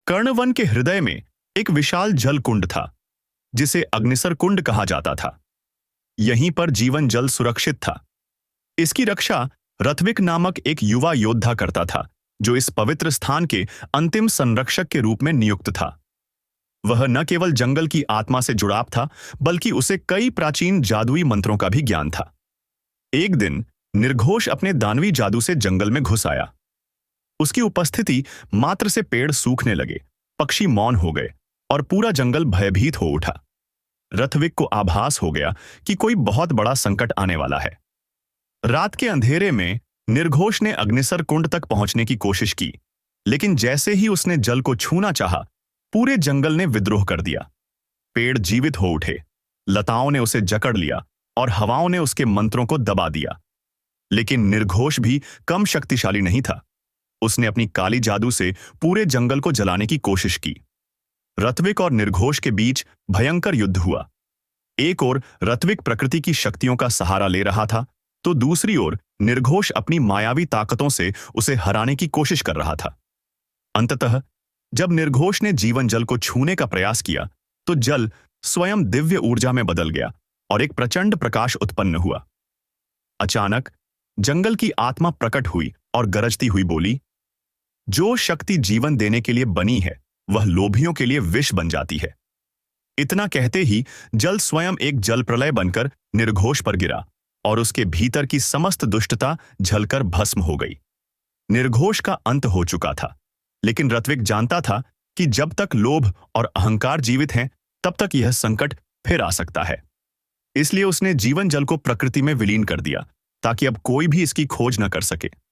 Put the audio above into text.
कर्णवन के हृदय में एक विशाल जल कुंड था, जिसे अग्निसर कुंड कहा जाता था। यहीं पर जीवन जल सुरक्षित था। इसकी रक्षा रथविक नामक एक युवा योद्धा करता था, जो इस पवित्र स्थान के अंतिम संरक्षक के रूप में नियुक्त था। वह न केवल जंगल की आत्मा से जुड़ाव था, बल्कि उसे कई प्राचीन जादुई मंत्रों का भी ज्ञान था। एक दिन निर्घोष अपने दानवी जादू से जंगल में घुस आया। उसकी उपस्थिति मात्र से पेड़ सूखने लगे, पक्षी मौन हो गए और पूरा जंगल भयभीत हो उठा। रथविक को आभास हो गया कि कोई बहुत बड़ा संकट आने वाला है। रात के अंधेरे में निर्घोष ने अग्निसर कुंड तक पहुंचने की कोशिश की, लेकिन जैसे ही उसने जल को छूना चाहा, पूरे जंगल ने विद्रोह कर दिया। पेड़ जीवित हो उठे, लताओं ने उसे जकड़ लिया और हवाओं ने उसके मंत्रों को दबा दिया। लेकिन निर्घोष भी कम शक्तिशाली नहीं था। उसने अपनी काली जादू से पूरे जंगल को जलाने की कोशिश की। रथविक और निर्घोष के बीच भयंकर युद्ध हुआ। एक ओर रथविक प्रकृति की शक्तियों का सहारा ले रहा था, तो दूसरी ओर निर्घोष अपनी मायावी ताकतों से उसे हराने की कोशिश कर रहा था। अंततः जब निर्घोष ने जीवन जल को छूने का प्रयास किया, तो जल स्वयं दिव्य ऊर्जा में बदल गया और एक प्रचंड प्रकाश उत्पन्न हुआ। अचानक जंगल की आत्मा प्रकट हुई और गरजती हुई बोली, जो शक्ति जीवन देने के लिए बनी है, वह लोभियों के लिए विष बन जाती है। इतना कहते ही जल स्वयं एक जल प्रलय बनकर निर्घोष पर गिरा और उसके भीतर की समस्त दुष्टता झलकर भस्म हो गई। निर्घोष का अंत हो चुका था, लेकिन रथविक जानता था कि जब तक लोभ और अहंकार जीवित हैं, तब तक यह संकट फिर आ सकता है। इसलिए उसने जीवन जल को प्रकृति में विलीन कर दिया, ताकि अब कोई भी इसकी खोज न कर सके।